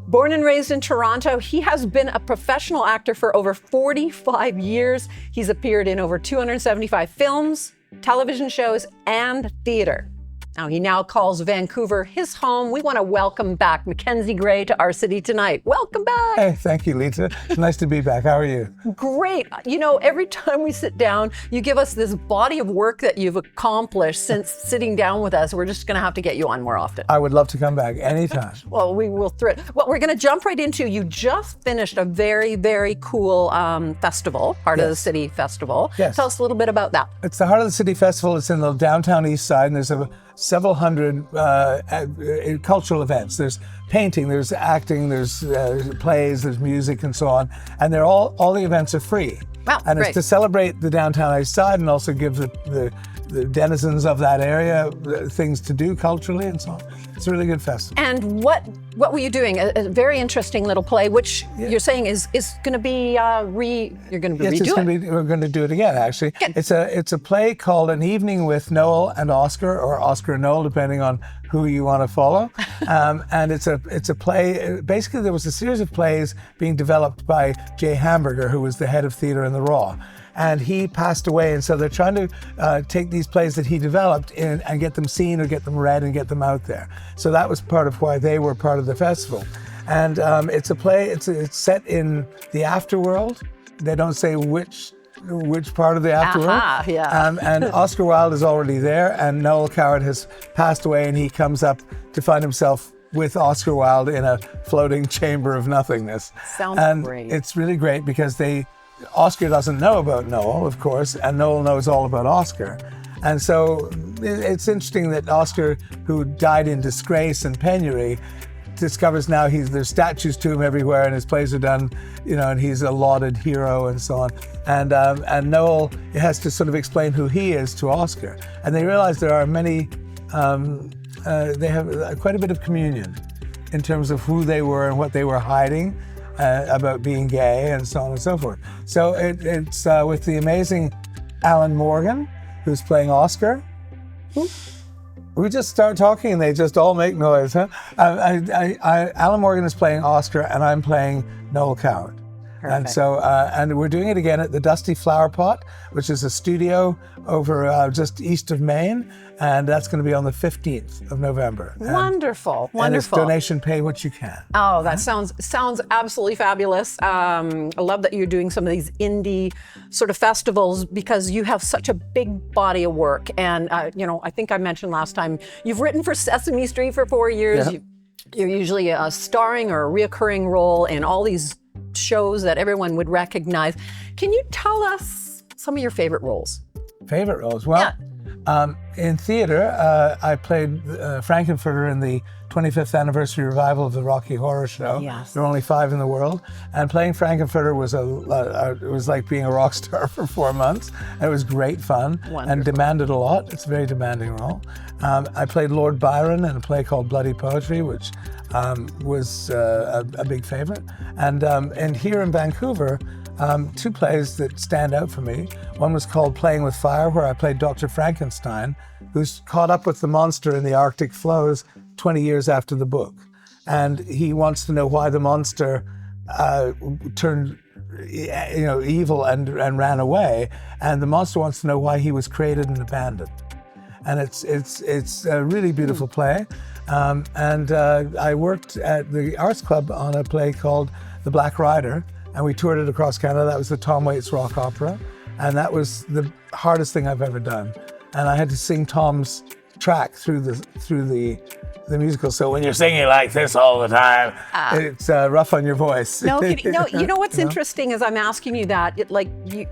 Born and raised in Toronto, he has been a professional actor for over 45 years. He's appeared in over 275 films, television shows, and theater. Now, he now calls Vancouver his home. We want to welcome back Mackenzie Gray to our city tonight. Welcome back. Hey, thank you, Lisa. It's nice to be back. How are you? Great. You know, every time we sit down, you give us this body of work that you've accomplished since sitting down with us. We're just going to have to get you on more often. I would love to come back anytime. Well, we will through it. Well, we're going to jump right into, you just finished a very, very cool festival, Heart of the City Festival. Yes. Tell us a little bit about that. It's the Heart of the City Festival. It's in the downtown east side, and there's several hundred cultural events. There's painting, there's acting, there's plays, there's music, and so on. And they're all the events are free. Wow, and great. It's to celebrate the downtown east side and also give the denizens of that area things to do culturally and so on. It's a really good festival. And what were you doing? A very interesting little play, which you're saying is going to be you're going to be redoing. We're going to do it again, actually. Good. It's a play called An Evening with Noel and Oscar, or Oscar and Noel, depending on who you want to follow. And it's a play. Basically, there was a series of plays being developed by Jay Hamburger, who was the head of theater in the Raw. And he passed away, and so they're trying to take these plays that he developed and get them seen or get them read and get them out there. So that was part of why they were part of the festival. And it's a play, it's set in the afterworld. They don't say which part of the afterworld. Yeah. And Oscar Wilde is already there, and Noel Coward has passed away, and he comes up to find himself with Oscar Wilde in a floating chamber of nothingness. Sounds great. It's really great because Oscar doesn't know about Noel, of course, and Noel knows all about Oscar. And so it's interesting that Oscar, who died in disgrace and penury, discovers now there's statues to him everywhere, and his plays are done, and he's a lauded hero and so on. And Noel has to sort of explain who he is to Oscar. And they realize there are many, they have quite a bit of communion in terms of who they were and what they were hiding about being gay and so on and so forth. So it's with the amazing Alan Morgan, who's playing Oscar. We just start talking and they just all make noise, huh? Alan Morgan is playing Oscar and I'm playing Noel Coward. Perfect. And so, and we're doing it again at the Dusty Flower Pot, which is a studio over just east of Maine, and that's going to be on the 15th of November. Wonderful, And wonderful. it's donation pay what you can. Oh, that sounds absolutely fabulous. I love that you're doing some of these indie sort of festivals because you have such a big body of work. And, I think I mentioned last time, you've written for Sesame Street for 4 years. Yeah. You're usually a starring or a reoccurring role in all these shows that everyone would recognize. Can you tell us some of your favorite roles? Favorite roles? Well, in theater, I played Frankenfurter in the 25th anniversary revival of the Rocky Horror Show. Yes. There were only 5 in the world. And playing Frankenfurter was like being a rock star for 4 months. It was great fun. Wonderful. And demanded a lot. It's a very demanding role. I played Lord Byron in a play called Bloody Poetry, which was a big favorite. And here in Vancouver, 2 plays that stand out for me. One was called Playing with Fire, where I played Dr. Frankenstein, who's caught up with the monster in the Arctic floes 20 years after the book. And he wants to know why the monster turned evil and ran away. And the monster wants to know why he was created and abandoned. And it's a really beautiful play. I worked at the Arts Club on a play called The Black Rider, and we toured it across Canada. That was the Tom Waits rock opera, and that was the hardest thing I've ever done. And I had to sing Tom's track through the musical. So when you're singing like this all the time, it's rough on your voice. No, you know what's interesting is I'm asking you that.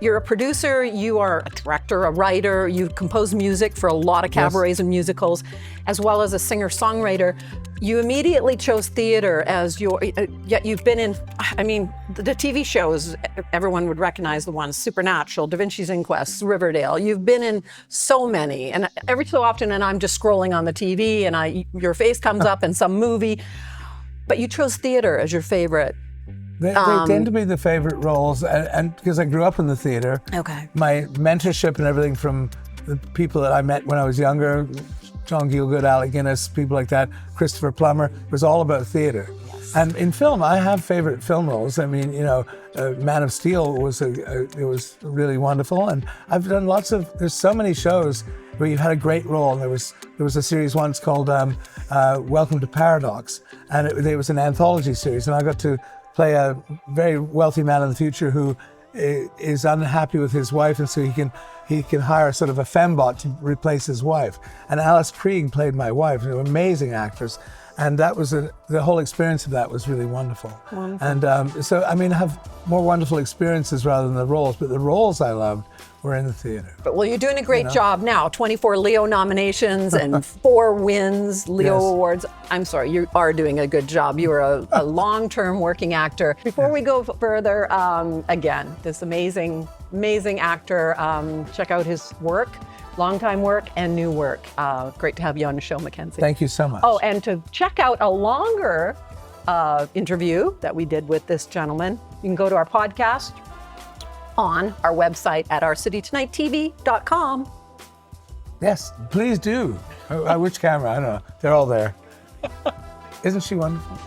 You're a producer, you are a director, a writer, you compose music for a lot of cabarets and musicals, as well as a singer-songwriter. You immediately chose theater as yet you've been in, the TV shows, everyone would recognize the ones, Supernatural, Da Vinci's Inquest, Riverdale. You've been in so many, and every so often, and I'm just scrolling on the TV and your face comes up in some movie, but you chose theater as your favorite. They tend to be the favorite roles, and because I grew up in the theater, Okay. my mentorship and everything from the people that I met when I was younger, John Gielgud, Alec Guinness, people like that, Christopher Plummer. It was all about theater. And in film, I have favorite film roles. I mean, you know, Man of Steel was it was really wonderful, and I've done lots of. There's so many shows where you've had a great role. And there was a series once called Welcome to Paradox, and it was an anthology series, and I got to play a very wealthy man in the future who is unhappy with his wife, and so he can hire sort of a fembot to replace his wife. And Alice Krieg played my wife, an amazing actress. And that was the whole experience of that was really wonderful. And so, I mean, I have more wonderful experiences rather than the roles, but the roles I loved were in the theater. But well, you're doing a great job now. 24 Leo nominations and 4 wins, Leo Awards. I'm sorry, you are doing a good job. You are a long-term working actor. Before we go further, again, this amazing actor, check out his work. Long-time work and new work. Great to have you on the show, Mackenzie. Thank you so much. Oh, and to check out a longer interview that we did with this gentleman, you can go to our podcast on our website at ourcitytonighttv.com. Yes, please do. Which camera? I don't know. They're all there. Isn't she wonderful?